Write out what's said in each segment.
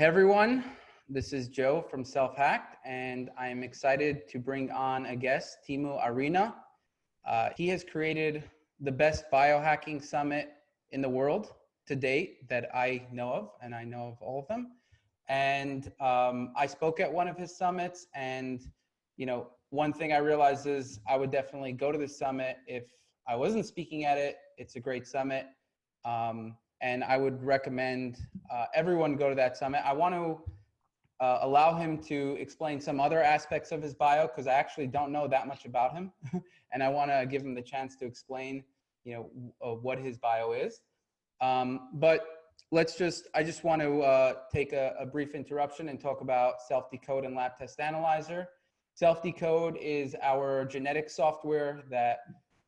Hey everyone, this is Joe from Self-Hacked, and I'm excited to bring on a guest, Teemu Arina. He has created the best biohacking summit in the world to date that I know of, and I know of all of them. And I spoke at one of his summits, and one thing I realized is I would definitely go to the summit if I wasn't speaking at it. It's a great summit. And I would recommend everyone go to that summit. I want to allow him to explain some other aspects of his bio because I actually don't know that much about him. And I want to give him the chance to explain, what his bio is. But I just want to take a brief interruption and talk about Self-Decode and Lab Test Analyzer. Self-Decode is our genetic software that,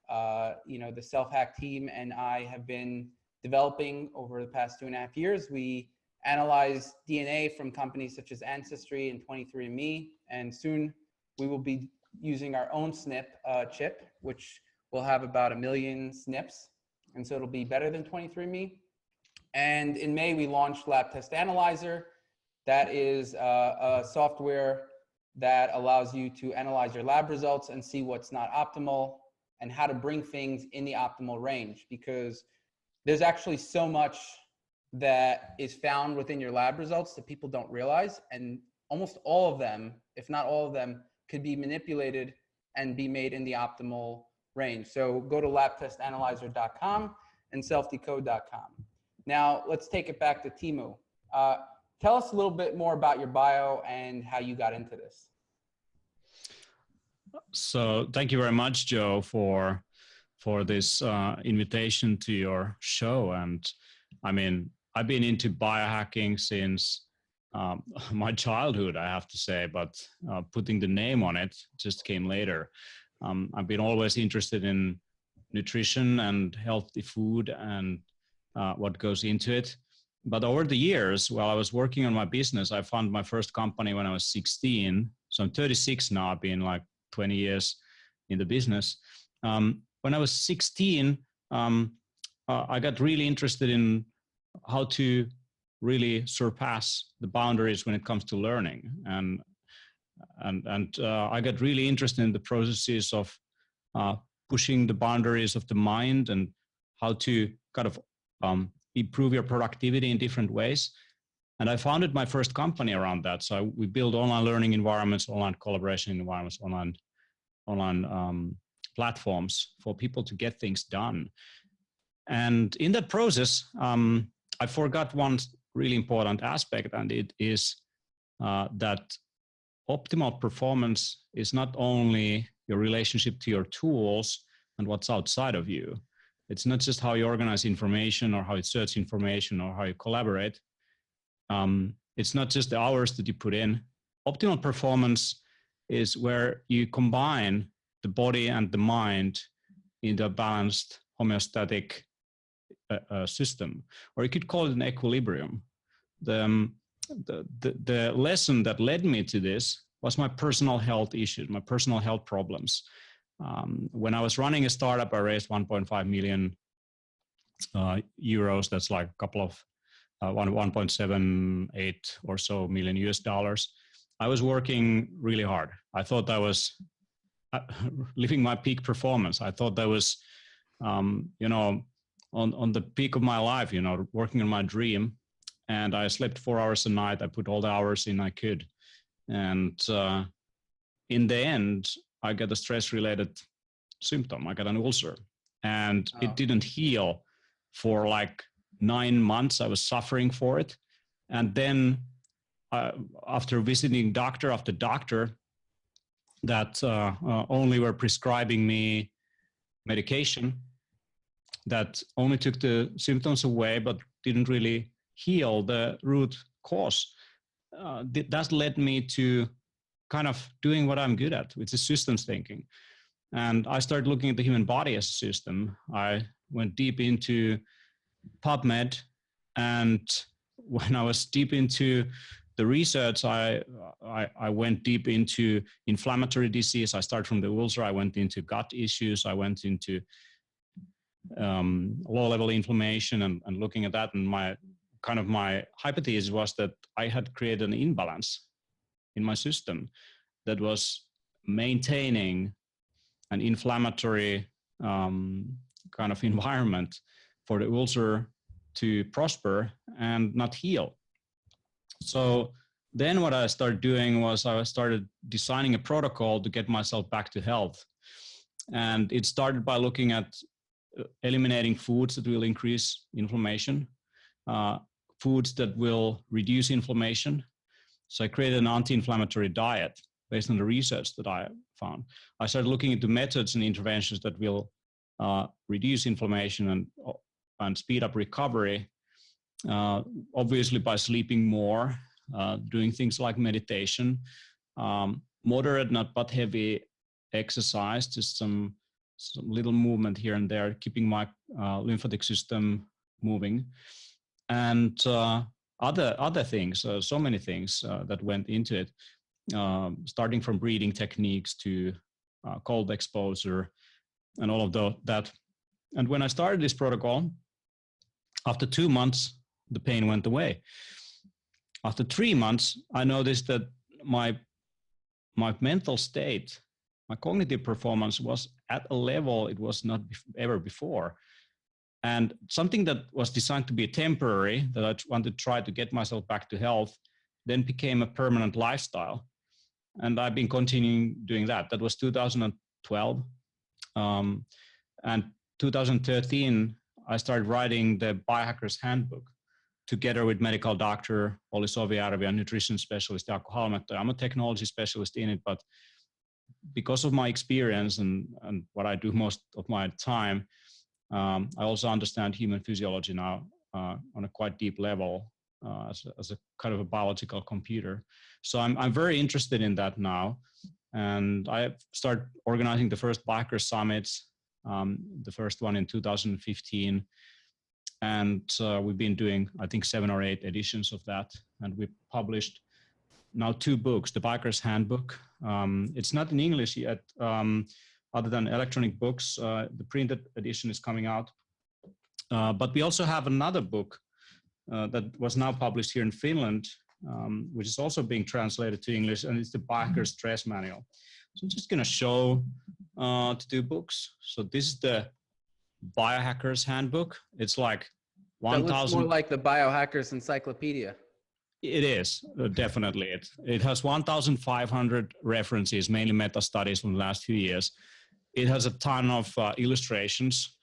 the Self-Hack team and I have been developing over the past 2.5 years. We analyze DNA from companies such as Ancestry and 23andMe, and soon we will be using our own SNP chip, which will have about 1 million SNPs, and so it'll be better than 23andMe. And in May, we launched Lab Test Analyzer. That is a software that allows you to analyze your lab results and see what's not optimal and how to bring things in the optimal range, because there's actually so much that is found within your lab results that people don't realize. And almost all of them, if not all of them, could be manipulated and be made in the optimal range. So go to labtestanalyzer.com and selfdecode.com. Now let's take it back to Teemu. Tell us a little bit more about your bio and how you got into this. So thank you very much, Joe, for this invitation to your show. And I mean, I've been into biohacking since my childhood, I have to say, but putting the name on it just came later. I've been always interested in nutrition and healthy food and what goes into it. But over the years, while I was working on my business, I found my first company when I was 16. So I'm 36 now, I've been like 20 years in the business. When I was 16, I got really interested in how to really surpass the boundaries when it comes to learning. And I got really interested in the processes of pushing the boundaries of the mind and how to kind of improve your productivity in different ways. And I founded my first company around that. So we build online learning environments, online collaboration environments, online platforms for people to get things done. And in that process, I forgot one really important aspect, and it is that optimal performance is not only your relationship to your tools and what's outside of you. It's not just how you organize information or how you search information or how you collaborate. It's not just the hours that you put in. Optimal performance is where you combine the body and the mind into a balanced homeostatic system, or you could call it an equilibrium. The lesson that led me to this was my personal health issues, my personal health problems. When I was running a startup, I raised 1.5 million euros. That's like a couple of 1.78 or so million US dollars. I was working really hard. I thought I was living my peak performance. I thought that was, on the peak of my life, working on my dream. And I slept 4 hours a night. I put all the hours in I could. And in the end, I got a stress-related symptom. I got an ulcer. And it didn't heal for like 9 months. I was suffering for it. And then after visiting doctor after doctor that only were prescribing me medication that only took the symptoms away but didn't really heal the root cause, that led me to kind of doing what I'm good at, which is systems thinking. And I started looking at the human body as a system. I went deep into PubMed, and when I was deep into the research, I went deep into inflammatory disease. I started from the ulcer. I went into gut issues. I went into low-level inflammation and looking at that. And my kind of my hypothesis was that I had created an imbalance in my system that was maintaining an inflammatory kind of environment for the ulcer to prosper and not heal. So then what I started doing was I started designing a protocol to get myself back to health. And it started by looking at eliminating foods that will increase inflammation, foods that will reduce inflammation. So I created an anti-inflammatory diet based on the research that I found. I started looking into methods and interventions that will reduce inflammation and speed up recovery, obviously by sleeping more, doing things like meditation, moderate, not but heavy exercise, just some little movement here and there, keeping my lymphatic system moving, and other things, so many things that went into it, starting from breathing techniques to cold exposure and all of that. And when I started this protocol, after 2 months, the pain went away. After 3 months, I noticed that my mental state, my cognitive performance was at a level it was not ever before. And something that was designed to be temporary, that I wanted to try to get myself back to health, then became a permanent lifestyle. And I've been continuing doing that. That was 2012. And 2013, I started writing the Biohackers Handbook together with medical doctor Olli Sovijärvi and nutrition specialist Jaakko Halmetto. I'm a technology specialist in it, but because of my experience and what I do most of my time, I also understand human physiology now on a quite deep level as a kind of a biological computer. So I'm very interested in that now. And I started organizing the first Biohacker Summits, the first one in 2015. And we've been doing, I think, 7 or 8 editions of that. And we published now 2 books, the Biohackers Handbook. It's not in English yet, other than electronic books. The printed edition is coming out. But we also have another book that was now published here in Finland, which is also being translated to English, and it's the Biohacker Stress Manual. So I'm just going to show the 2 books. So this is the Biohackers Handbook. It's like 1,000. That looks more like the Biohackers Encyclopedia. It is, definitely. It has 1,500 references, mainly meta studies from the last few years. It has a ton of illustrations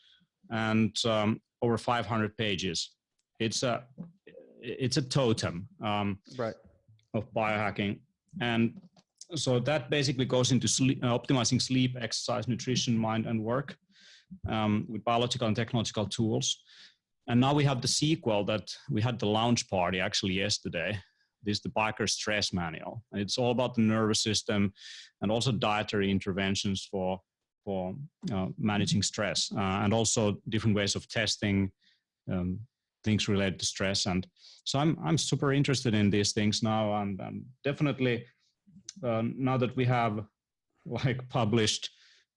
and over 500 pages. It's a totem right. of biohacking. And so that basically goes into optimizing sleep, exercise, nutrition, mind, and work with biological and technological tools. And now we have the sequel that we had the launch party actually yesterday. This is the Biohacker Stress Manual. And it's all about the nervous system and also dietary interventions for managing stress and also different ways of testing things related to stress. And so I'm super interested in these things now. And definitely now that we have like published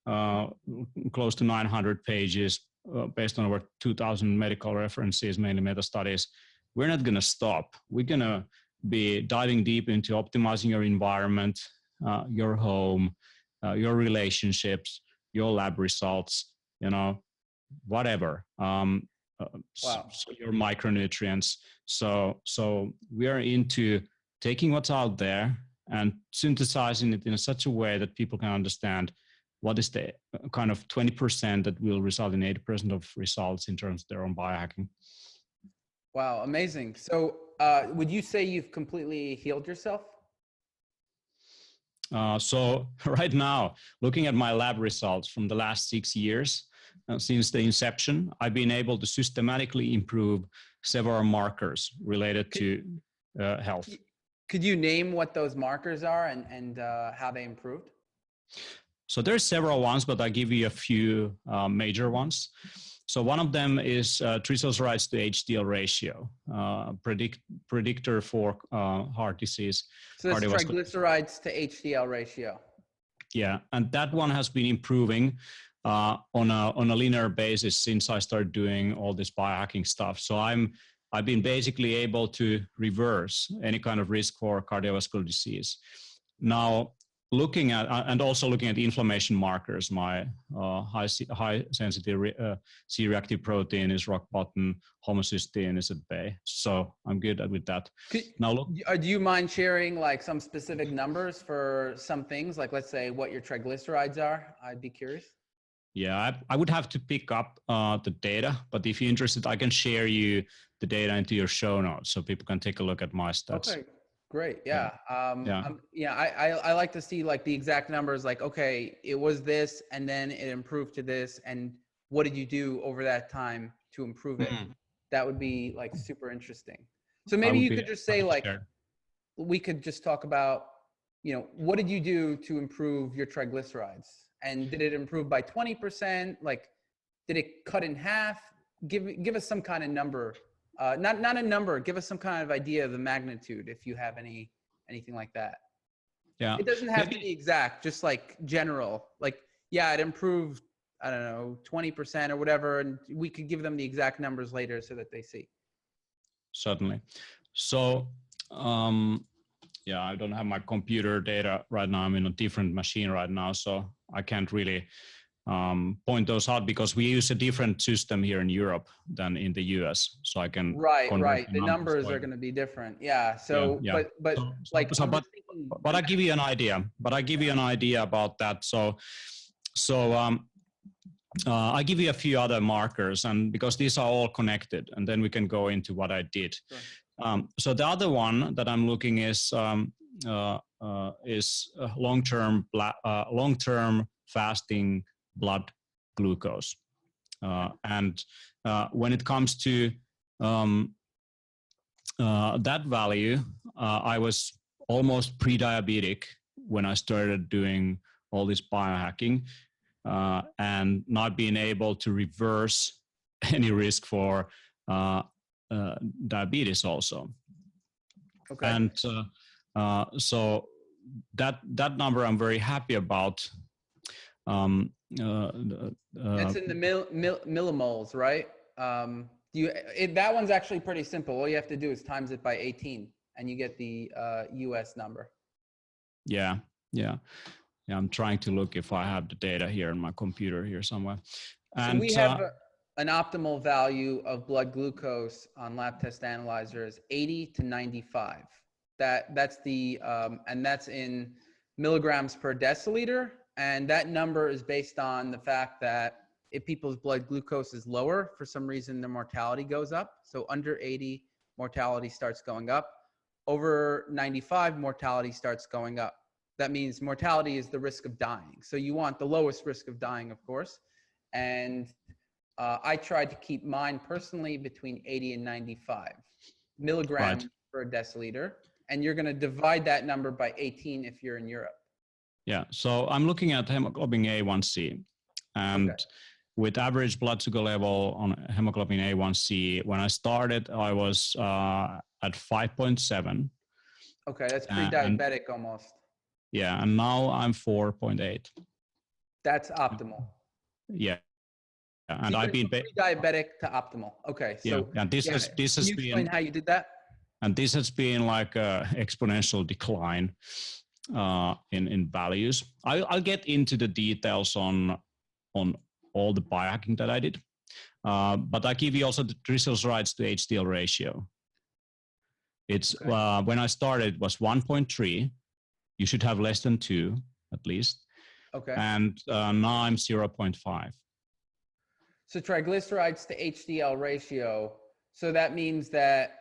close to 900 pages based on over 2,000 medical references, mainly meta studies, we're not going to stop. We're going to be diving deep into optimizing your environment, your home, your relationships, your lab results, whatever. Wow. So your micronutrients. So we are into taking what's out there and synthesizing it in such a way that people can understand what is the kind of 20% that will result in 80% of results in terms of their own biohacking. Wow, amazing. So would you say you've completely healed yourself? So right now, looking at my lab results from the last 6 years, since the inception, I've been able to systematically improve several markers related to health. Could you name what those markers are and how they improved? So there's several ones, but I'll give you a few major ones. So one of them is triglycerides to HDL ratio, predictor for heart disease. So that's triglycerides to HDL ratio. Yeah, and that one has been improving on a linear basis since I started doing all this biohacking stuff. So I'm I've been basically able to reverse any kind of risk for cardiovascular disease. Now, looking at, and also looking at inflammation markers, my high sensitive C-reactive protein is rock bottom, homocysteine is at bay. So I'm good with that. Now look. Do you mind sharing like some specific numbers for some things? Like let's say what your triglycerides are. I'd be curious. Yeah, I would have to pick up the data, but if you're interested, I can share you the data into your show notes so people can take a look at my stats. Okay, great. Yeah. Yeah. I like to see like the exact numbers, like, okay, it was this and then it improved to this. And what did you do over that time to improve it? That would be like super interesting. So maybe you could just say like, we could just talk about, what did you do to improve your triglycerides? And did it improve by 20%? Like, did it cut in half? Give us some kind of number. Not a number. Give us some kind of idea of the magnitude, if you have anything like that. Yeah. It doesn't have to be exact. Just like general. Like, yeah, it improved, I don't know, 20% or whatever, and we could give them the exact numbers later so that they see. Certainly. So, yeah, I don't have my computer data right now. I'm in a different machine right now, so I can't really point those out because we use a different system here in Europe than in the US. So I can right. The numbers are going to be different. Yeah. So, yeah. But I give you an idea. About that. So I give you a few other markers, and because these are all connected, and then we can go into what I did. Sure. So the other one that I'm looking is long-term fasting blood glucose, and when it comes to that value, I was almost pre-diabetic when I started doing all this biohacking, and not being able to reverse any risk for diabetes also. Okay. And so that number I'm very happy about. That's in the millimoles, right? That one's actually pretty simple. All you have to do is times it by 18 and you get the US number. Yeah. I'm trying to look if I have the data here in my computer here somewhere. And so we have an optimal value of blood glucose on lab test analyzers, 80 to 95. That's the and that's in milligrams per deciliter. And that number is based on the fact that if people's blood glucose is lower, for some reason, the mortality goes up. So under 80, mortality starts going up. Over 95, mortality starts going up. That means mortality is the risk of dying. So you want the lowest risk of dying, of course. And I tried to keep mine personally between 80 and 95 milligrams per deciliter. And you're going to divide that number by 18 if you're in Europe. Yeah, so I'm looking at hemoglobin A1C, and with average blood sugar level on hemoglobin A1C, when I started, I was at 5.7. Okay, that's pre-diabetic almost. Yeah, and now I'm 4.8. That's optimal. Yeah, and I've been pre-diabetic to optimal. Okay, so this has can you explain how you did that? And this has been like a exponential decline in values. I'll get into the details on all the biohacking that I did, but I give you also the triglycerides to HDL ratio. It's when I started it was 1.3. You should have less than 2 at least. Okay. And now I'm 0.5. So triglycerides to HDL ratio. So that means that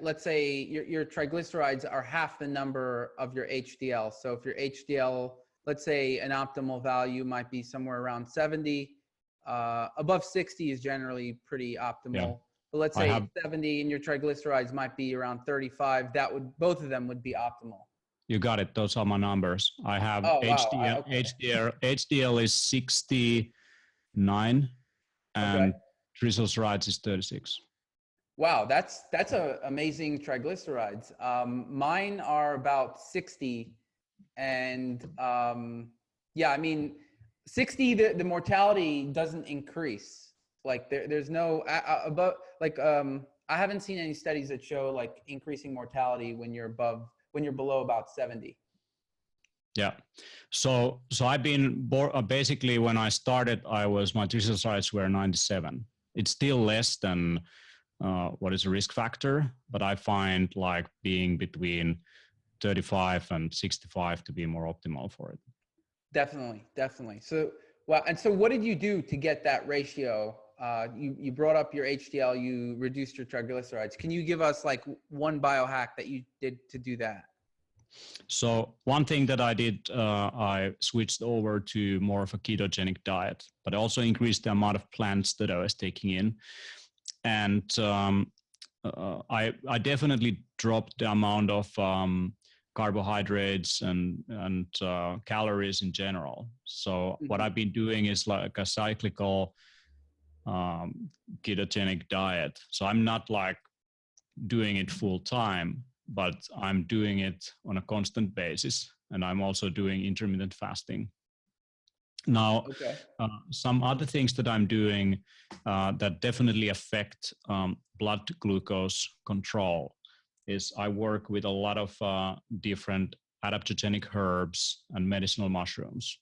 let's say your triglycerides are half the number of your HDL. So if your HDL, let's say an optimal value might be somewhere around 70, above 60 is generally pretty optimal. Yeah. But let's say 70 and your triglycerides might be around 35. Both of them would be optimal. You got it. Those are my numbers. I have HDL is 69 and triglycerides is 36. Wow, that's amazing triglycerides. Mine are about 60, and 60, the mortality doesn't increase Like there's no about like I haven't seen any studies that show like increasing mortality when you're below about 70. Yeah. So I've been basically when I started, my triglycerides were 97. It's still less than what is a risk factor, but I find like being between 35 and 65 to be more optimal for it. Definitely. So, well, and so what did you do to get that ratio? You brought up your HDL, you reduced your triglycerides. Can you give us like one biohack that you did to do that? So one thing that I did, I switched over to more of a ketogenic diet, but I also increased the amount of plants that I was taking in. And I definitely dropped the amount of carbohydrates and calories in general. So what I've been doing is like a cyclical ketogenic diet. So I'm not like doing it full time, but I'm doing it on a constant basis. And I'm also doing intermittent fasting. Now, some other things that I'm doing that definitely affect blood glucose control is I work with a lot of different adaptogenic herbs and medicinal mushrooms.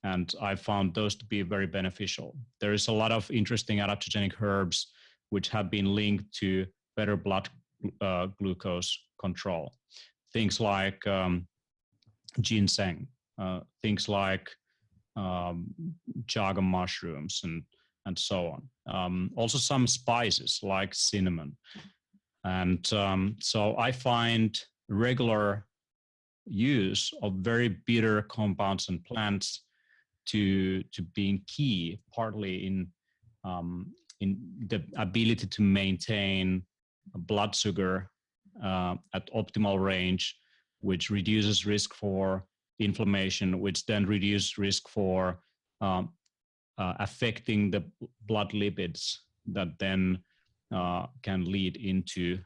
And I found those to be very beneficial. There is a lot of interesting adaptogenic herbs which have been linked to better blood glucose control. Things like ginseng, things like chaga mushrooms and so on. Also some spices like cinnamon. And so I find regular use of very bitter compounds and plants to being key, partly in the ability to maintain blood sugar at optimal range, which reduces risk for inflammation, which then reduces risk for affecting the blood lipids that then can lead into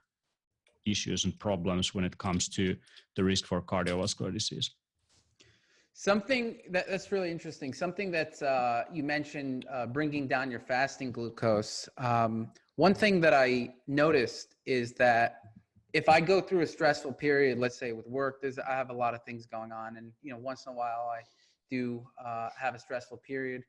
issues and problems when it comes to the risk for cardiovascular disease. Something that's really interesting, something that you mentioned, bringing down your fasting glucose. One thing that I noticed is that if I go through a stressful period, let's say with work, I have a lot of things going on, and once in a while I do have a stressful period,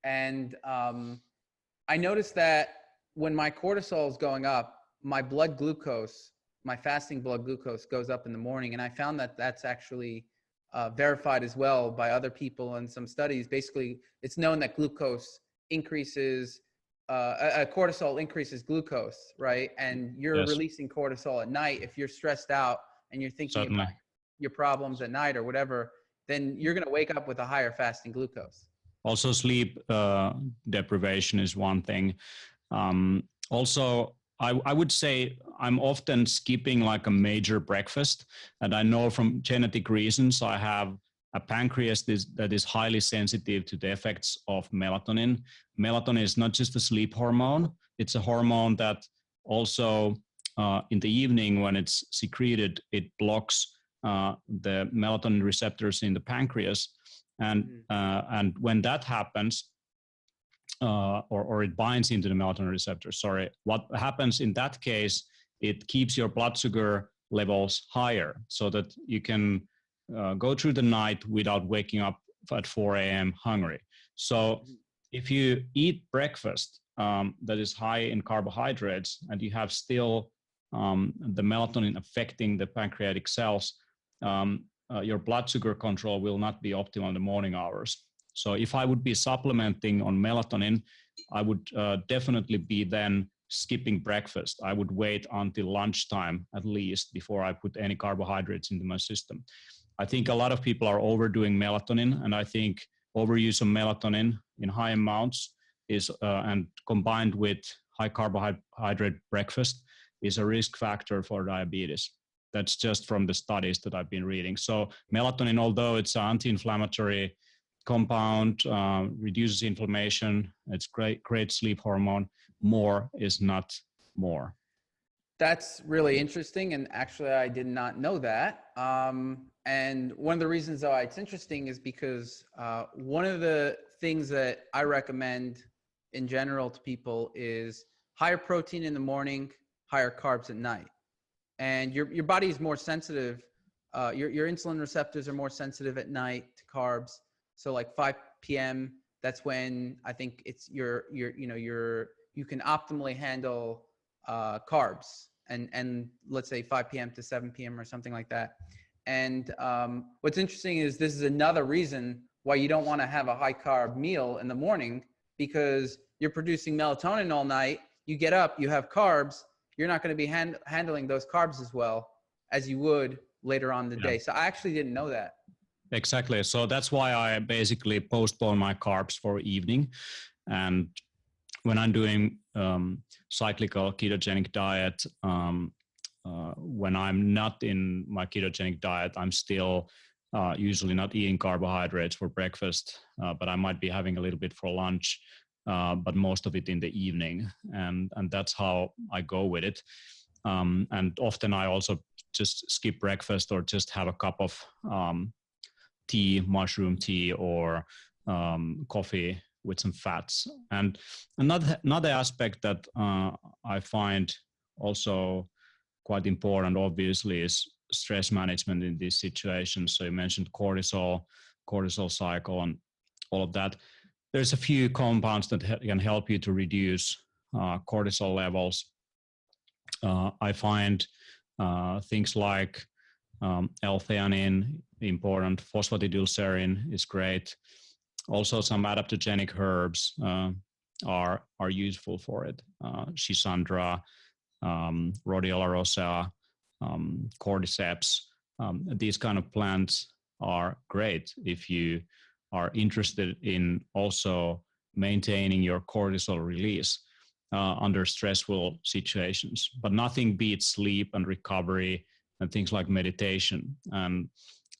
and I noticed that when my cortisol is going up, my blood glucose, my fasting blood glucose goes up in the morning, and I found that that's actually verified as well by other people in some studies. Basically, it's known that glucose increases, cortisol increases glucose, right? And you're releasing cortisol at night. If you're stressed out and you're thinking about your problems at night or whatever, then you're going to wake up with a higher fasting glucose. Also, sleep deprivation is one thing. Also, I would say I'm often skipping like a major breakfast, and I know from genetic reasons I have a pancreas that is highly sensitive to the effects of melatonin. Melatonin is not just a sleep hormone, it's a hormone that also in the evening when it's secreted, it blocks the melatonin receptors in the pancreas. And when that happens, or it binds into the melatonin receptor, what happens in that case, it keeps your blood sugar levels higher so that you can go through the night without waking up at 4 a.m. hungry. So if you eat breakfast that is high in carbohydrates and you have still the melatonin affecting the pancreatic cells, your blood sugar control will not be optimal in the morning hours. So if I would be supplementing on melatonin, I would definitely be then skipping breakfast. I would wait until lunchtime at least before I put any carbohydrates into my system. I think a lot of people are overdoing melatonin, and I think overuse of melatonin in high amounts is and combined with high carbohydrate breakfast is a risk factor for diabetes. That's just from the studies that I've been reading. So melatonin, although it's an anti-inflammatory compound, reduces inflammation, it's great sleep hormone, more is not more. That's really interesting, and actually I did not know that. And one of the reasons why it's interesting is because one of the things that I recommend in general to people is higher protein in the morning, higher carbs at night. And your body is more sensitive. Your insulin receptors are more sensitive at night to carbs. So like 5 p.m., that's when I think it's you can optimally handle carbs, and let's say 5 p.m. to 7 p.m. or something like that. And what's interesting is this is another reason why you don't want to have a high carb meal in the morning, because you're producing melatonin all night. You get up, you have carbs. You're not going to be handling those carbs as well as you would later on the day. So I actually didn't know that. Exactly. So that's why I basically postpone my carbs for evening. And when I'm doing cyclical ketogenic diet, when I'm not in my ketogenic diet, I'm still usually not eating carbohydrates for breakfast, but I might be having a little bit for lunch, but most of it in the evening. And that's how I go with it. And often I also just skip breakfast or just have a cup of tea, mushroom tea, or coffee with some fats. And another aspect that I find also quite important, obviously, is stress management in these situations. So you mentioned cortisol cycle, and all of that. There's a few compounds that can help you to reduce cortisol levels. I find things like L-theanine important, phosphatidylserine is great. Also, some adaptogenic herbs are useful for it. Schisandra, rhodiola rosea, cordyceps. These kind of plants are great if you are interested in also maintaining your cortisol release under stressful situations. But nothing beats sleep and recovery and things like meditation. And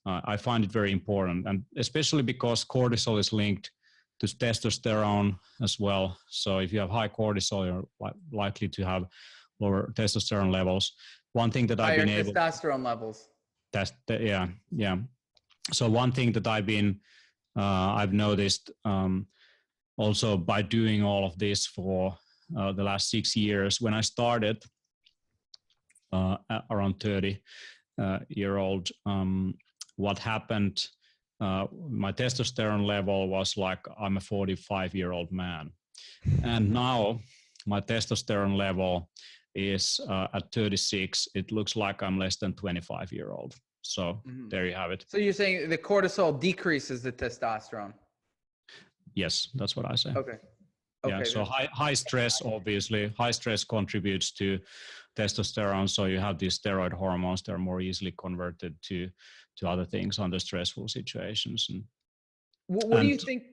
I find it very important, and especially because cortisol is linked to testosterone as well. So if you have high cortisol, you're likely to have lower testosterone levels. One thing that I've been able testosterone levels. Yeah. So one thing that I've noticed also by doing all of this for the last 6 years. When I started around 30-year-old, what happened? My testosterone level was like I'm a 45-year-old man, and now my testosterone level is at 36. It looks like I'm less than 25-year-old. So there you have it. So you're saying the cortisol decreases the testosterone? Yes, that's what I say. Okay. Yeah, so high stress, obviously, high stress contributes to testosterone. So you have these steroid hormones that are more easily converted to other things under stressful situations. And what do you think?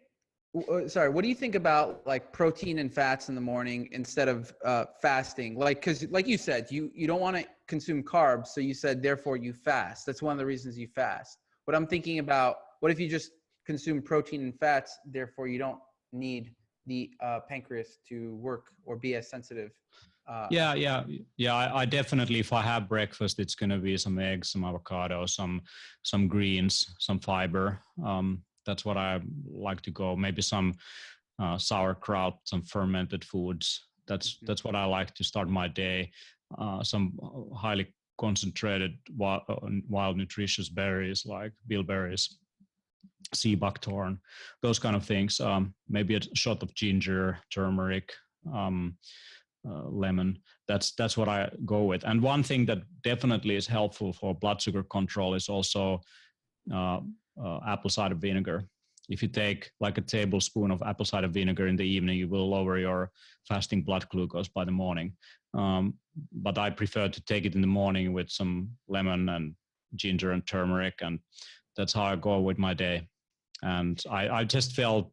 Sorry, what do you think about like protein and fats in the morning instead of fasting? Like, because like you said, you don't want to consume carbs, so you said therefore you fast. That's one of the reasons you fast. What I'm thinking about, what if you just consume protein and fats, therefore you don't need the pancreas to work or be as sensitive? I definitely, if I have breakfast, it's going to be some eggs, some avocado, some greens, some fiber. That's what I like to go. Maybe some sauerkraut, some fermented foods. That's what I like to start my day. Some highly concentrated wild nutritious berries like bilberries, sea buckthorn, those kind of things. Maybe a shot of ginger, turmeric, lemon. That's what I go with. And one thing that definitely is helpful for blood sugar control is also apple cider vinegar. If you take like a tablespoon of apple cider vinegar in the evening, you will lower your fasting blood glucose by the morning. But I prefer to take it in the morning with some lemon and ginger and turmeric, and that's how I go with my day. And I just felt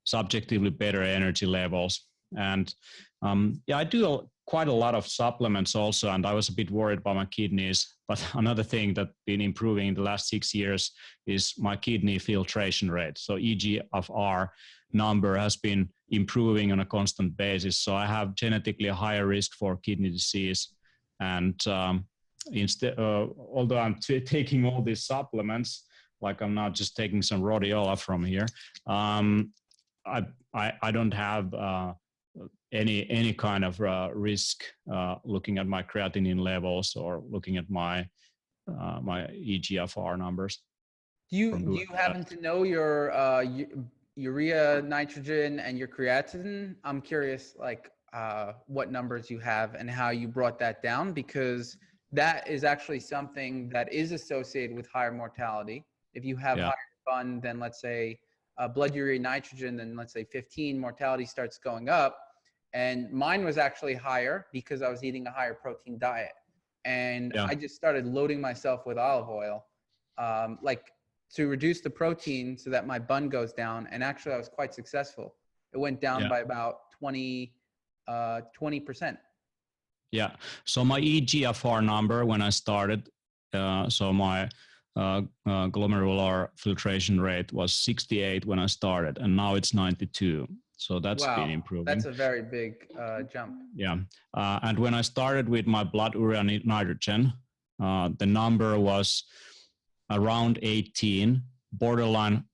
subjectively better energy levels. And I do quite a lot of supplements also, and I was a bit worried about my kidneys. But another thing that's been improving in the last 6 years is my kidney filtration rate. So EGFR number has been improving on a constant basis. So I have genetically a higher risk for kidney disease. And although I'm taking all these supplements, like I'm not just taking some rhodiola from here, I don't have any kind of risk looking at my creatinine levels or looking at my my EGFR numbers. Do you happen to know your urea, nitrogen, and your creatinine? I'm curious, like what numbers you have and how you brought that down, because that is actually something that is associated with higher mortality. If you have higher BUN than, let's say, blood urea nitrogen, then let's say 15, mortality starts going up. And mine was actually higher because I was eating a higher protein diet. And I just started loading myself with olive oil, like to reduce the protein so that my BUN goes down. And actually I was quite successful. It went down by about 20%. Yeah. So my EGFR number when I started, so my glomerular filtration rate was 68 when I started, and now it's 92. So that's been improving. That's a very big jump. Yeah. And when I started with my blood urea nitrogen, the number was around 18, borderline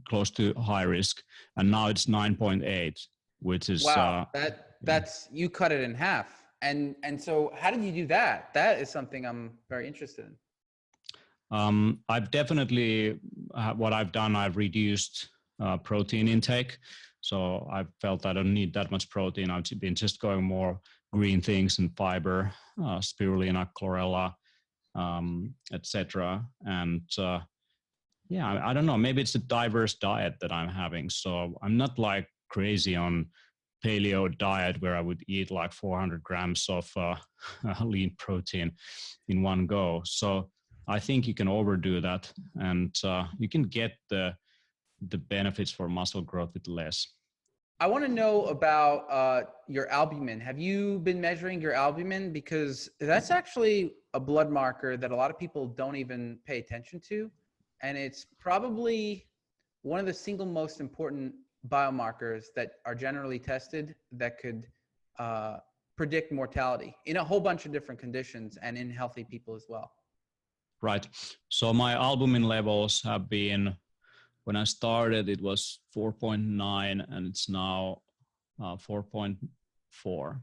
close to high risk, and now it's 9.8, which is that's you cut it in half. And so how did you do that? That is something I'm very interested in. I've definitely what I've done, I've reduced protein intake. So I felt I don't need that much protein. I've been just going more green things and fiber, spirulina, chlorella, etc. And I don't know, maybe it's a diverse diet that I'm having. So I'm not like crazy on paleo diet where I would eat like 400 grams of lean protein in one go. So I think you can overdo that, and you can get the benefits for muscle growth with less. I want to know about your albumin. Have you been measuring your albumin? Because that's actually a blood marker that a lot of people don't even pay attention to. And it's probably one of the single most important biomarkers that are generally tested that could predict mortality in a whole bunch of different conditions and in healthy people as well. Right. So my albumin levels have been, when I started, it was 4.9 and it's now 4.4.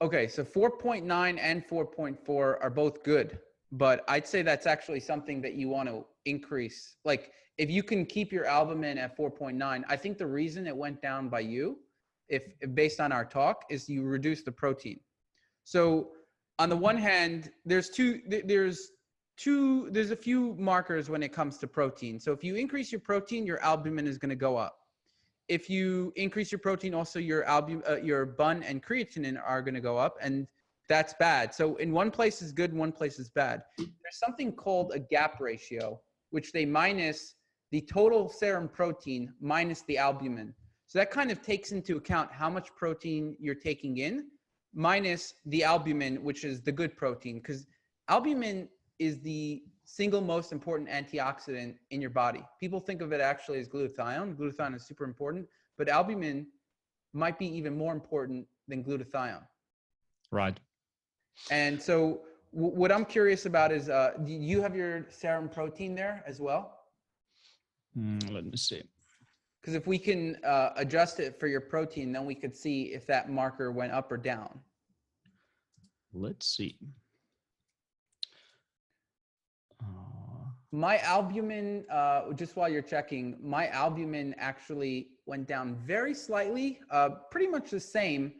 Okay, so 4.9 and 4.4 are both good, but I'd say that's actually something that you want to increase. Like if you can keep your albumin at 4.9, I think the reason it went down by you, if based on our talk, is you reduce the protein. So on the one hand, there's a few markers when it comes to protein. So if you increase your protein, your albumin is going to go up. If you increase your protein, also your BUN and creatinine are going to go up, and that's bad. So in one place is good, one place is bad. There's something called a gap ratio, which they minus the total serum protein minus the albumin. So that kind of takes into account how much protein you're taking in minus the albumin, which is the good protein, because albumin is the single most important antioxidant in your body. People think of it actually as glutathione. Glutathione is super important, but albumin might be even more important than glutathione. Right. And so what I'm curious about is, do you have your serum protein there as well? Let me see. Because if we can adjust it for your protein, then we could see if that marker went up or down. Let's see. My albumin, just while you're checking, my albumin actually went down very slightly, pretty much the same,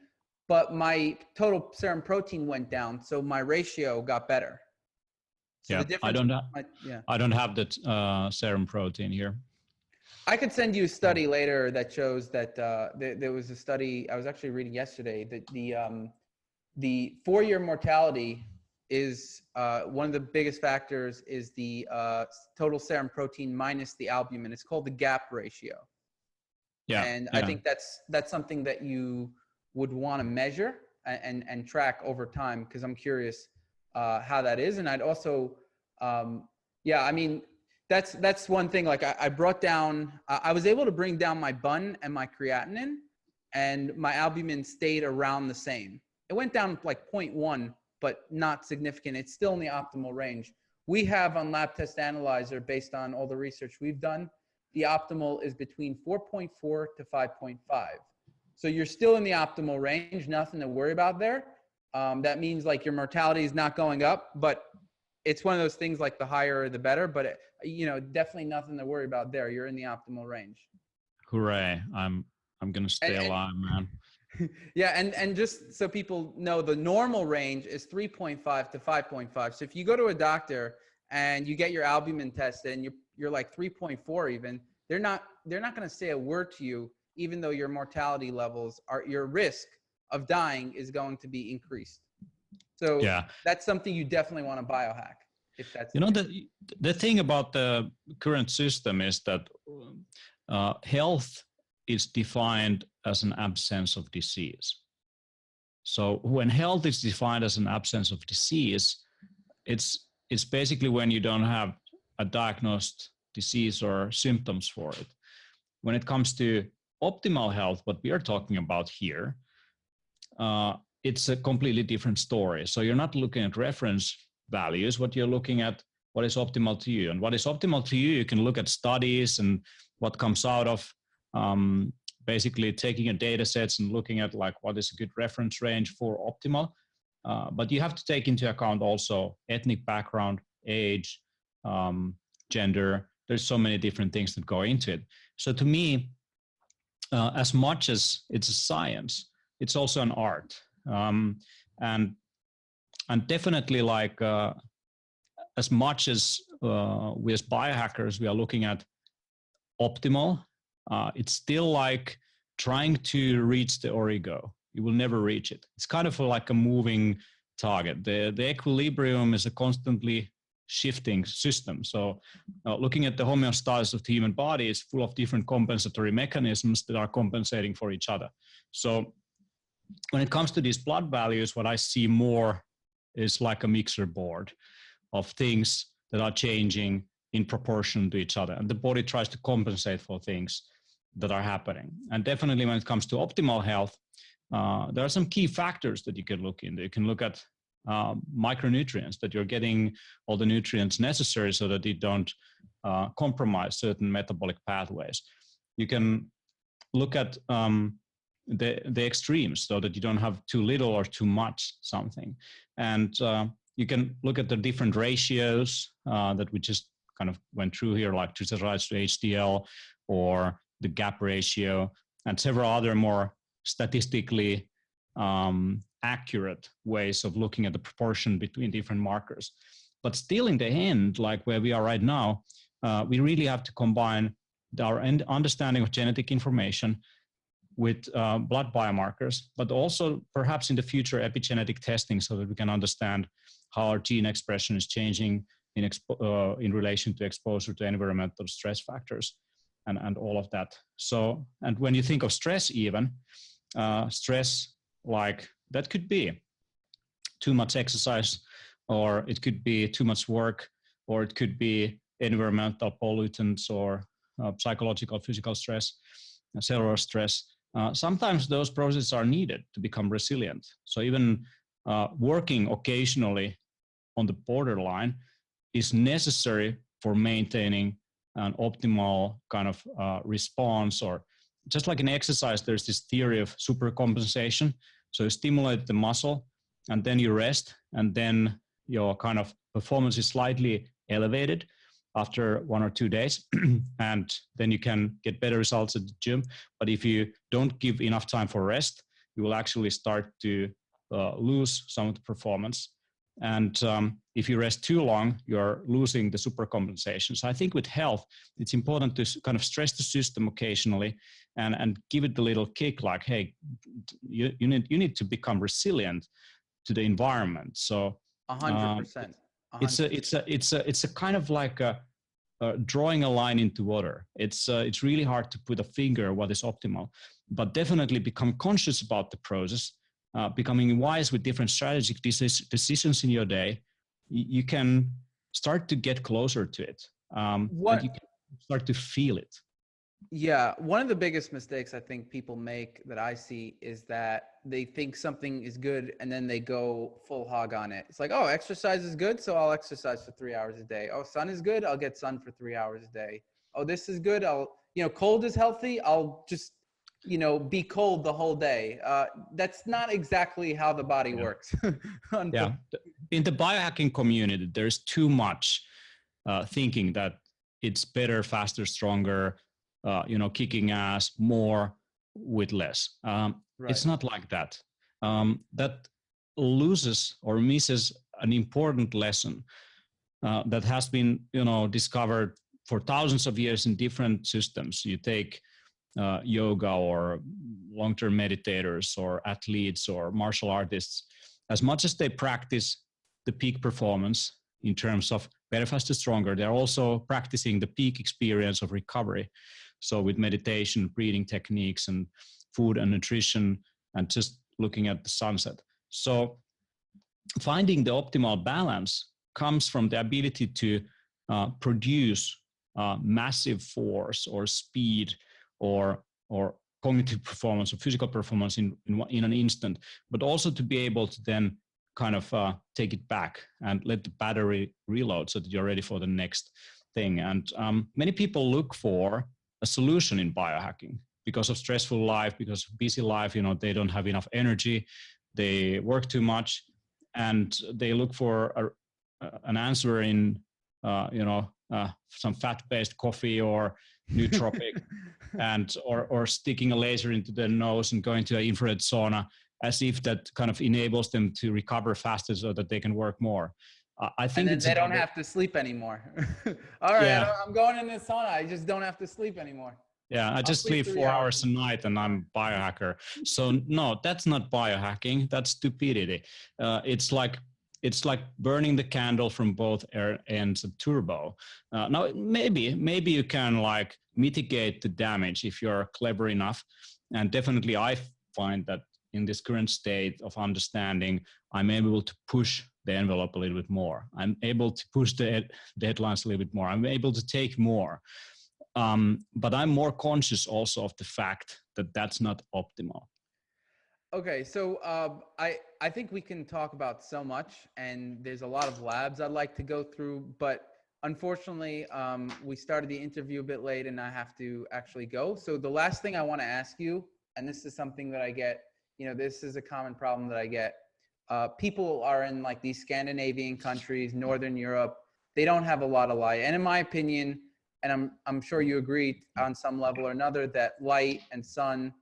but my total serum protein went down, so my ratio got better. So the difference, I don't have the serum protein here. I could send you a study later that shows that there was a study I was actually reading yesterday that the 4-year mortality is one of the biggest factors is the total serum protein minus the albumin. It's called the gap ratio. Yeah. And I think that's something that you would want to measure and track over time, because I'm curious how that is. And I'd also, I mean, that's one thing. Like I brought down, I was able to bring down my BUN and my creatinine, and my albumin stayed around the same. It went down like 0.1, but not significant. It's still in the optimal range. We have on Lab Test Analyzer, based on all the research we've done, the optimal is between 4.4 to 5.5. So you're still in the optimal range, nothing to worry about there. That means like your mortality is not going up, but it's one of those things like the higher the better, but definitely nothing to worry about there. You're in the optimal range. Hooray. I'm going to stay alive, man. Yeah. And just so people know, the normal range is 3.5 to 5.5. So if you go to a doctor and you get your albumin tested and you're like 3.4 even, they're not going to say a word to you, even though your mortality levels your risk of dying is going to be increased. So yeah, that's something you definitely want to biohack. If that's the thing about the current system is that health is defined as an absence of disease. So when health is defined as an absence of disease, it's basically when you don't have a diagnosed disease or symptoms for it. When it comes to optimal health, what we are talking about here, it's a completely different story. So you're not looking at reference values, what you're looking at, what is optimal to you. And what is optimal to you can look at studies and what comes out of basically taking your data sets and looking at like what is a good reference range for optimal. But you have to take into account also ethnic background, age, gender. There's so many different things that go into it. So to me, as much as it's a science, it's also an art. And definitely like as much as we as biohackers, we are looking at optimal, it's still like trying to reach the origo. You will never reach it. It's kind of like a moving target. The equilibrium is a constantly shifting system. So looking at the homeostasis of the human body is full of different compensatory mechanisms that are compensating for each other. So when it comes to these blood values, what I see more is like a mixer board of things that are changing in proportion to each other. And the body tries to compensate for things that are happening. And definitely when it comes to optimal health, there are some key factors that you can look into. You can look at micronutrients, that you're getting all the nutrients necessary so that you don't compromise certain metabolic pathways. You can look at the extremes so that you don't have too little or too much something. And you can look at the different ratios that we just kind of went through here, like triglycerides to HDL or the gap ratio and several other more statistically accurate ways of looking at the proportion between different markers. But still in the end, like where we are right now, we really have to combine our understanding of genetic information with blood biomarkers, but also perhaps in the future epigenetic testing so that we can understand how our gene expression is changing in relation to exposure to environmental stress factors and all of that. So, and when you think of stress even, stress like that could be too much exercise, or it could be too much work, or it could be environmental pollutants or psychological, physical stress, cellular stress. Sometimes those processes are needed to become resilient. So even working occasionally on the borderline is necessary for maintaining an optimal kind of response. Or just like in exercise, there's this theory of supercompensation. So you stimulate the muscle and then you rest, and then your kind of performance is slightly elevated after 1 or 2 days, and then you can get better results at the gym. But if you don't give enough time for rest, you will actually start to lose some of the performance. And if you rest too long, you're losing the supercompensation. So I think with health, it's important to kind of stress the system occasionally and give it a little kick, like, hey, you need to become resilient to the environment. So 100%. It's a kind of like drawing a line into water. It's really hard to put a finger what is optimal, but definitely become conscious about the process, becoming wise with different strategic decisions in your day. You can start to get closer to it. And you can start to feel it. Yeah, one of the biggest mistakes I think people make that I see is that they think something is good and then they go full hog on it. It's like, oh, exercise is good, so I'll exercise for 3 hours a day. Oh, sun is good, I'll get sun for 3 hours a day. oh, this is good. Cold is healthy. I'll just, be cold the whole day. That's not exactly how the body works. Yeah. In the biohacking community, there's too much thinking that it's better, faster, stronger, kicking ass, more with less. Right. It's not like that. That loses or misses an important lesson that has been, discovered for thousands of years in different systems. You take yoga or long-term meditators or athletes or martial artists, as much as they practice the peak performance in terms of better, faster, stronger, they're also practicing the peak experience of recovery. So with meditation, breathing techniques, and food and nutrition, and just looking at the sunset. So finding the optimal balance comes from the ability to produce massive force or speed or cognitive performance or physical performance in an instant, but also to be able to then kind of take it back and let the battery reload so that you're ready for the next thing. And many people look for a solution in biohacking because of stressful life, because of busy life. They don't have enough energy, they work too much, and they look for an answer in some fat-based coffee or nootropic, and or sticking a laser into their nose and going to an infrared sauna, as if that kind of enables them to recover faster so that they can work more. I think and then they don't have to sleep anymore. All right, yeah. I'm going in the sauna. I just don't have to sleep anymore. Yeah, I just sleep 4 hours a night and I'm biohacker. So no, that's not biohacking. That's stupidity. It's like burning the candle from both ends of turbo. Now, maybe you can like mitigate the damage if you're clever enough. And definitely I find that in this current state of understanding, I'm able to push the envelope a little bit more. I'm able to push the deadlines a little bit more. I'm able to take more. But I'm more conscious also of the fact that that's not optimal. Okay, so I think we can talk about so much, and there's a lot of labs I'd like to go through, but unfortunately, we started the interview a bit late and I have to actually go. So the last thing I want to ask you, and this is something that I get, this is a common problem that I get. People are in like these Scandinavian countries, Northern Europe, they don't have a lot of light. And in my opinion, and I'm sure you agree on some level or another, that light and sun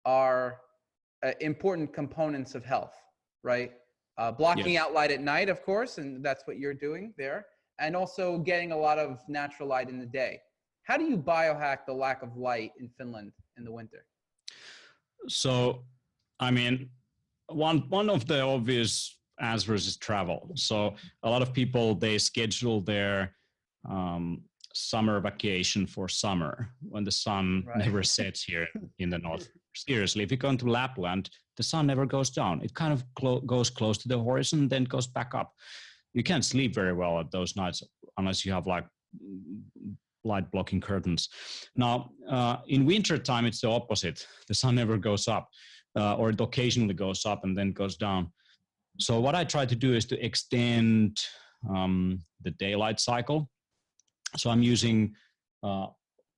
are important components of health, right? Blocking out light at night, of course, and that's what you're doing there, and also getting a lot of natural light in the day. How do you biohack the lack of light in Finland in the winter? So, I mean, one of the obvious answers is travel. So a lot of people, they schedule their summer vacation for summer when the sun never sets here in the north. Seriously, if you go to Lapland, the sun never goes down. It kind of goes close to the horizon, then goes back up. You can't sleep very well at those nights unless you have like light blocking curtains. Now, in winter time, it's the opposite. The sun never goes up, or it occasionally goes up and then goes down. So what I try to do is to extend the daylight cycle. So I'm using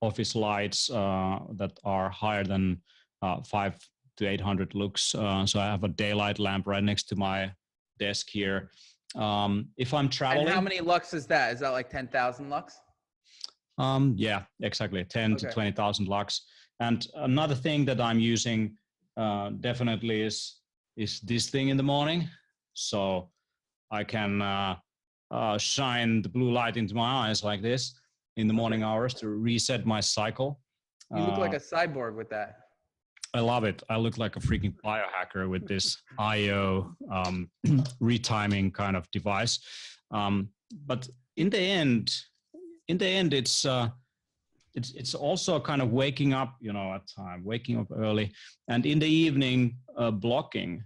office lights that are higher than 500 to 800 lux. So I have a daylight lamp right next to my desk here. If I'm traveling, and how many lux is that? Is that like 10,000 lux? Yeah, exactly, 10 to 20,000 lux. And another thing that I'm using definitely is this thing in the morning. So I can shine the blue light into my eyes like this in the morning hours to reset my cycle. You look like a cyborg with that. I love it. I look like a freaking biohacker with this IO retiming kind of device. But in the end, it's also kind of waking up, at time, waking up early, and in the evening, blocking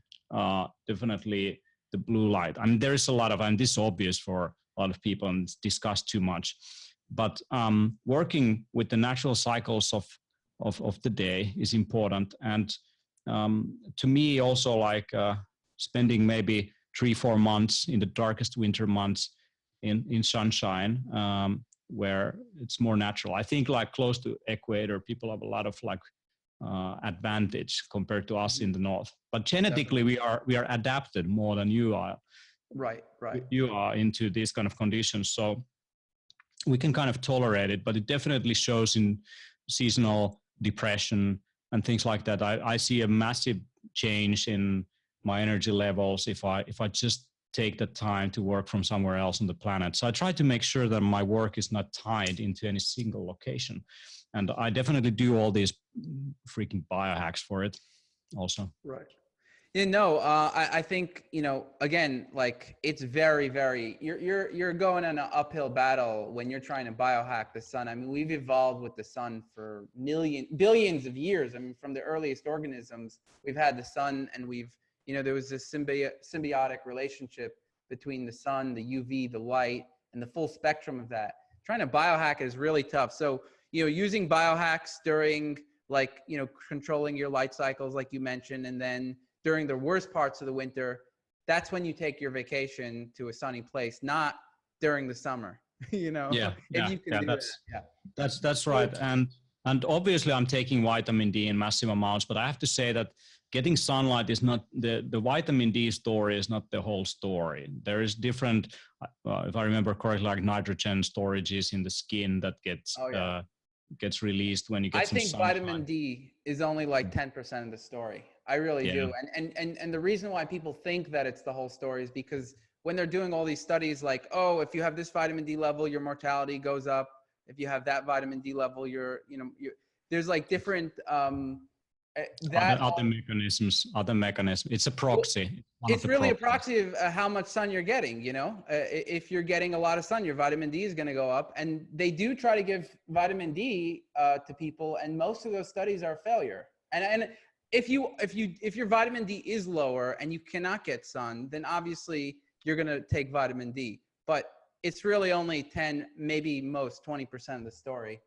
definitely the blue light. I mean, there is a lot of, and this is obvious for a lot of people and it's discussed too much, but working with the natural cycles of the day is important. And to me also, like spending maybe 3-4 months in the darkest winter months in sunshine where it's more natural. I think like close to equator, people have a lot of like advantage compared to us in the north. But genetically, we are adapted more than you are. Right. You are into these kind of conditions, so we can kind of tolerate it. But it definitely shows in seasonal depression and things like that. I see a massive change in my energy levels if I just take the time to work from somewhere else on the planet. So I try to make sure that my work is not tied into any single location. And I definitely do all these freaking biohacks for it also. Right. Yeah, no, I think, again, like it's very, very, you're going on an uphill battle when you're trying to biohack the sun. I mean, we've evolved with the sun for billions of years. I mean, from the earliest organisms, we've had the sun, and there was this symbiotic relationship between the sun, the UV, the light, and the full spectrum of that. Trying to biohack is really tough. So, using biohacks during controlling your light cycles, like you mentioned, and then during the worst parts of the winter, that's when you take your vacation to a sunny place, not during the summer. If you can do that's right. And obviously I'm taking vitamin D in massive amounts, but I have to say that getting sunlight is not the vitamin D story is not the whole story. There is different, if I remember correctly, like nitrogen storages in the skin that gets released when you get some sunlight. Vitamin D is only like 10% of the story. I really do. And the reason why people think that it's the whole story is because when they're doing all these studies, like, oh, if you have this vitamin D level, your mortality goes up. If you have that vitamin D level, there's like different, other mechanisms. It's a proxy. It's really a proxy of how much sun you're getting. If you're getting a lot of sun, your vitamin D is going to go up. And they do try to give vitamin D to people, and most of those studies are a failure. And if your vitamin D is lower and you cannot get sun, then obviously you're going to take vitamin D. But it's really only 10, maybe most 20% of the story.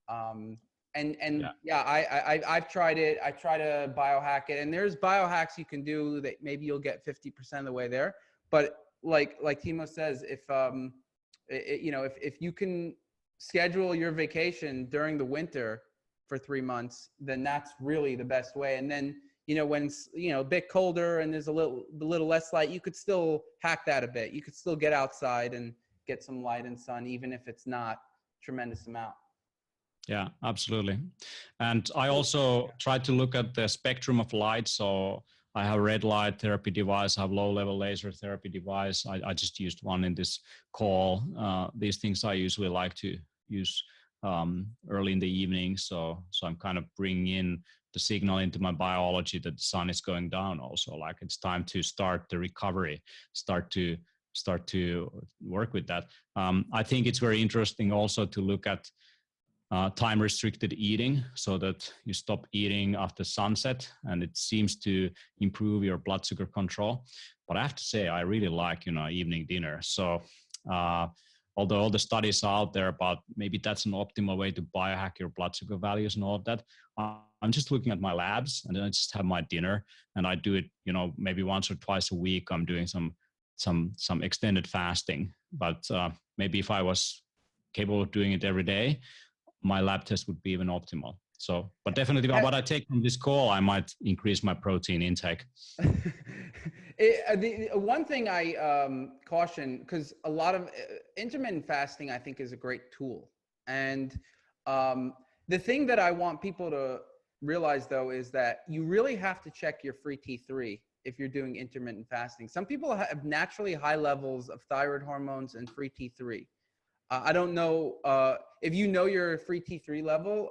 I've tried it. I try to biohack it, and there's biohacks you can do that maybe you'll get 50% of the way there. But like Teemu says, if you can schedule your vacation during the winter for 3 months, then that's really the best way. And then, when it's, a bit colder and there's a little less light, you could still hack that a bit. You could still get outside and get some light and sun, even if it's not tremendous amount. Yeah, absolutely. And I also try to look at the spectrum of light. So I have red light therapy device, I have low level laser therapy device. I just used one in this call. These things I usually like to use early in the evening. So I'm kind of bringing in the signal into my biology that the sun is going down also. Like it's time to start the recovery, start to work with that. I think it's very interesting also to look at time restricted eating, so that you stop eating after sunset, and it seems to improve your blood sugar control. But I have to say, I really like, evening dinner. So although all the studies are out there about maybe that's an optimal way to biohack your blood sugar values and all of that, I'm just looking at my labs, and then I just have my dinner, and I do it, maybe once or twice a week. I'm doing some extended fasting, but maybe if I was capable of doing it every day, my lab test would be even optimal. So, but definitely what I take from this call, I might increase my protein intake. The one thing I caution, because a lot of intermittent fasting, I think, is a great tool. And the thing that I want people to realize, though, is that you really have to check your free T3 if you're doing intermittent fasting. Some people have naturally high levels of thyroid hormones and free T3. I don't know if you know your free T3 level,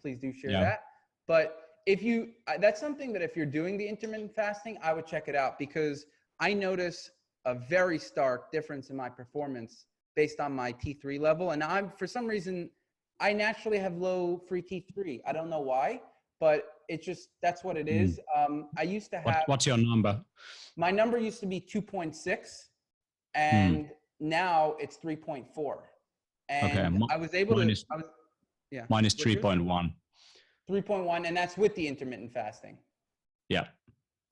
please do share that. But that's something that if you're doing the intermittent fasting, I would check it out, because I notice a very stark difference in my performance based on my T3 level. And for some reason, I naturally have low free T3. I don't know why, but that's what it is. I used to have. What's your number? My number used to be 2.6, and now it's 3.4. And I was able to. Mine is 3.1. 3.1, and that's with the intermittent fasting. Yeah.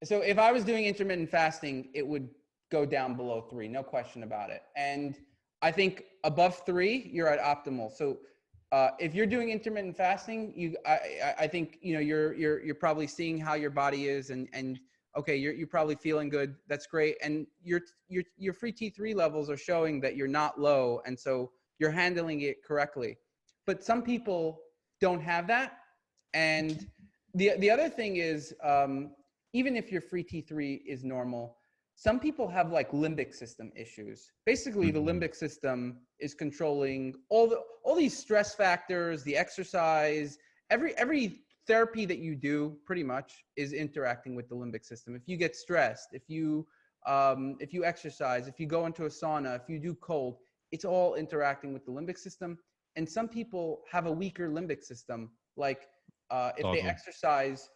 So if I was doing intermittent fasting, it would go down below 3, no question about it. And I think above 3, you're at optimal. So if you're doing intermittent fasting, I think, you know, you're probably seeing how your body is, and okay, you're probably feeling good. That's great. And your free T3 levels are showing that you're not low. And so you're handling it correctly. But some people don't have that. And the other thing is, even if your free T3 is normal, some people have like limbic system issues. Basically, the limbic system is controlling all these stress factors, the exercise, every therapy that you do pretty much is interacting with the limbic system. If you get stressed, if you exercise, if you go into a sauna, if you do cold, it's all interacting with the limbic system. And some people have a weaker limbic system. Like if they exercise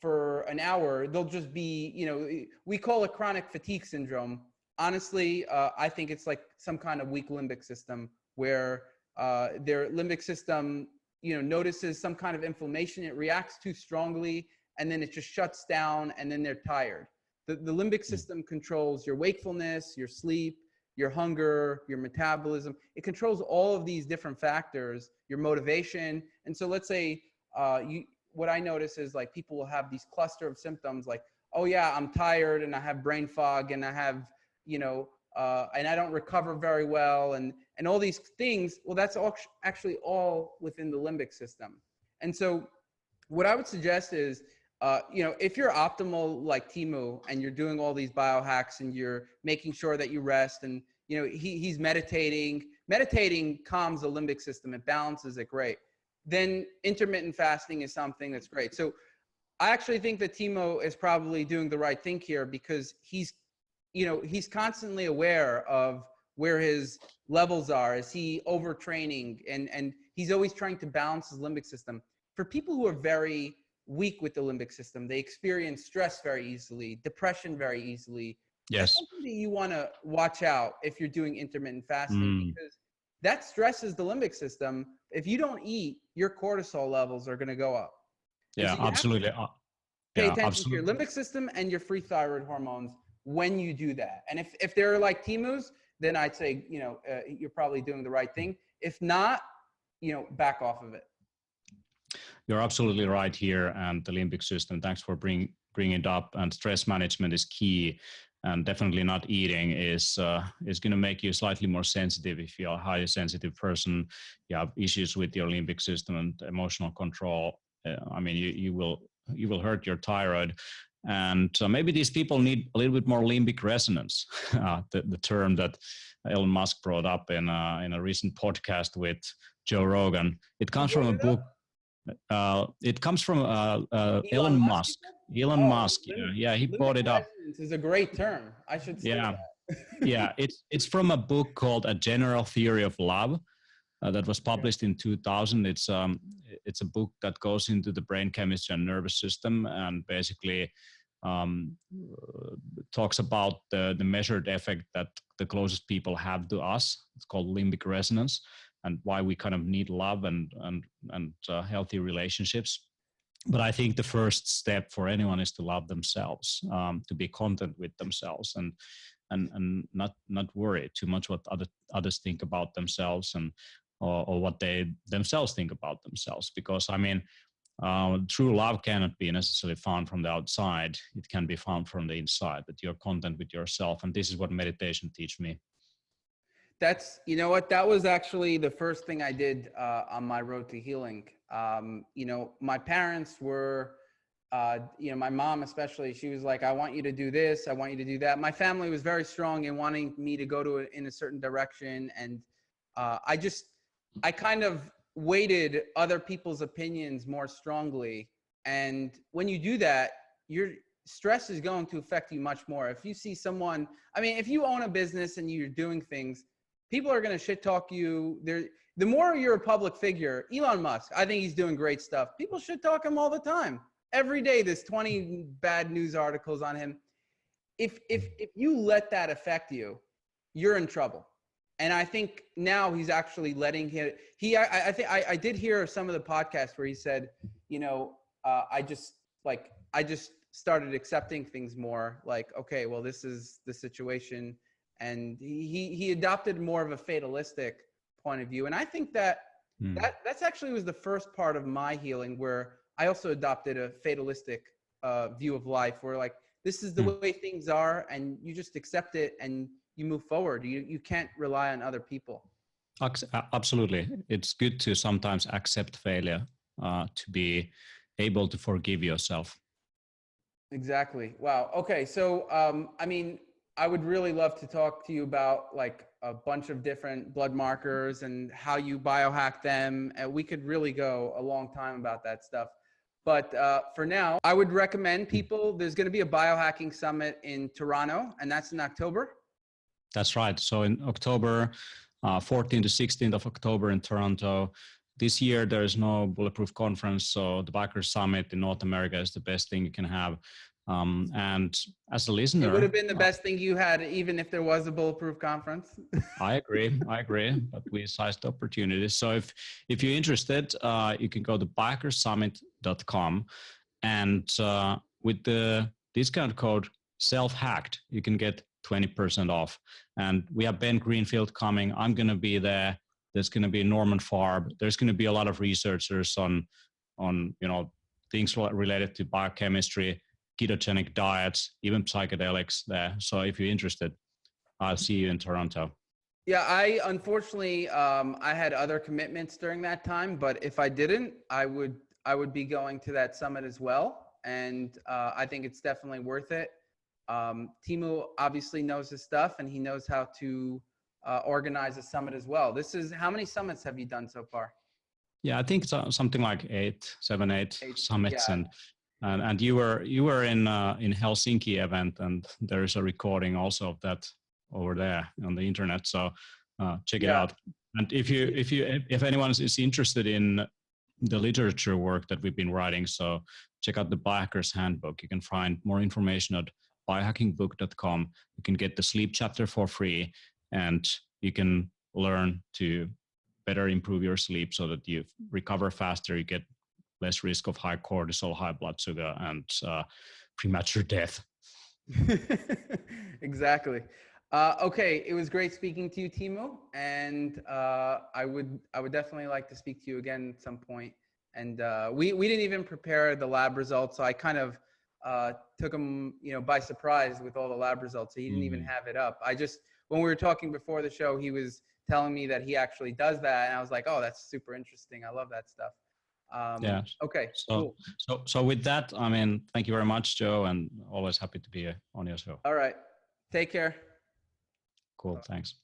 for an hour, they'll just be, you know, we call it chronic fatigue syndrome. Honestly, I think it's like some kind of weak limbic system where their limbic system, you know, notices some kind of inflammation. It reacts too strongly, and then it just shuts down, and then they're tired. The limbic system controls your wakefulness, your sleep, your hunger, your metabolism. It controls all of these different factors, your motivation. And so let's say what I notice is like people will have these cluster of symptoms like, oh yeah, I'm tired and I have brain fog and I have, you know, and I don't recover very well and all these things. Well, that's all actually all within the limbic system. And so what I would suggest is, you know, if you're optimal like Teemu and you're doing all these biohacks and you're making sure that you rest and, you know, he's meditating calms the limbic system. It balances it great. Then intermittent fasting is something that's great. So I actually think that Teemu is probably doing the right thing here because he's, you know, he's constantly aware of where his levels are. Is he overtraining? And he's always trying to balance his limbic system. For people who are very weak with the limbic system, they experience stress very easily, depression very easily. That's something that you want to watch out if you're doing intermittent fasting because that stresses the limbic system. If you don't eat, your cortisol levels are going to go up. Yeah, so absolutely. Pay attention to your limbic system and your free thyroid hormones when you do that. And if they're like Teemu's, then I'd say, you know, you're probably doing the right thing. If not, you know, back off of it. You're absolutely right here. And the limbic system, thanks for bringing it up. And stress management is key. And definitely not eating is going to make you slightly more sensitive. If you're a highly sensitive person, you have issues with your limbic system and emotional control. I mean, you will hurt your thyroid. And maybe these people need a little bit more limbic resonance, the term that Elon Musk brought up in a recent podcast with Joe Rogan. It comes from a book. It comes from Elon Musk. Elon Musk, yeah, he brought it up. This is a great term. I should say that. Yeah, it's from a book called A General Theory of Love that was published in 2000. It's a book that goes into the brain chemistry and nervous system and basically talks about the measured effect that the closest people have to us. It's called limbic resonance, and why we kind of need love and healthy relationships. But I think the first step for anyone is to love themselves, to be content with themselves, and not worry too much what others think about themselves and or what they themselves think about themselves. Because I mean, true love cannot be necessarily found from the outside; it can be found from the inside. That you're content with yourself, and this is what meditation teaches me. That's, you know what, that was actually the first thing I did on my road to healing. You know, my parents were, you know, my mom especially, she was like, I want you to do this. I want you to do that. My family was very strong in wanting me to go in a certain direction. And I kind of weighted other people's opinions more strongly. And when you do that, your stress is going to affect you much more. If you see someone, I mean, if you own a business and you're doing things, people are going to shit talk you. The more you're a public figure, Elon Musk, I think he's doing great stuff. People shit talk him all the time. Every day, there's 20 bad news articles on him. If you let that affect you, you're in trouble. And I think now he's actually letting him. I think I did hear some of the podcasts where he said, you know, I just started accepting things more. Like, okay, well, this is the situation. and he adopted more of a fatalistic point of view. And I think that that's actually was the first part of my healing, where I also adopted a fatalistic view of life, where like, this is the way things are, and you just accept it and you move forward. You can't rely on other people. Absolutely. It's good to sometimes accept failure to be able to forgive yourself. Exactly. Wow. Okay. So, I mean, I would really love to talk to you about like a bunch of different blood markers and how you biohack them. And we could really go a long time about that stuff. But for now, I would recommend people, there's going to be a biohacking summit in Toronto, and that's in October. That's right. So in October, 14th to 16th of October in Toronto. This year, there is no Bulletproof conference, so the Biohacker Summit in North America is the best thing you can have. And as a listener, it would have been the best thing you had, even if there was a Bulletproof conference. I agree, but we sized the opportunities. So if you're interested, you can go to biohackersummit.com, and with the discount code self-hacked, you can get 20% off. And we have Ben Greenfield coming. I'm going to be there. There's going to be Norman Farb. There's going to be a lot of researchers on things related to biochemistry, ketogenic diets, even psychedelics there. So if you're interested, I'll see you in Toronto. Yeah, I unfortunately I had other commitments during that time, but if I didn't, I would be going to that summit as well, and I think it's definitely worth it. Teemu obviously knows his stuff, and he knows how to organize a summit as well. How many summits have you done so far? Yeah, I think it's something like 7, 8 summits, yeah. and you were in Helsinki event, and there is a recording also of that over there on the internet. So check it out. And if anyone is interested in the literature work that we've been writing, so check out the Biohacker's Handbook. You can find more information at biohackingbook.com. You can get the sleep chapter for free, and you can learn to better improve your sleep so that you recover faster, you get less risk of high cortisol, high blood sugar, and premature death. Exactly. Okay, it was great speaking to you, Teemu, and I would definitely like to speak to you again at some point. And we didn't even prepare the lab results, so I kind of took him by surprise with all the lab results. So he didn't even have it up. When we were talking before the show, he was telling me that he actually does that, and I was like, oh, that's super interesting. I love that stuff. Yeah. Okay. Cool. So with that, I mean, thank you very much, Joe, and always happy to be on your show. All right. Take care. Cool. Thanks.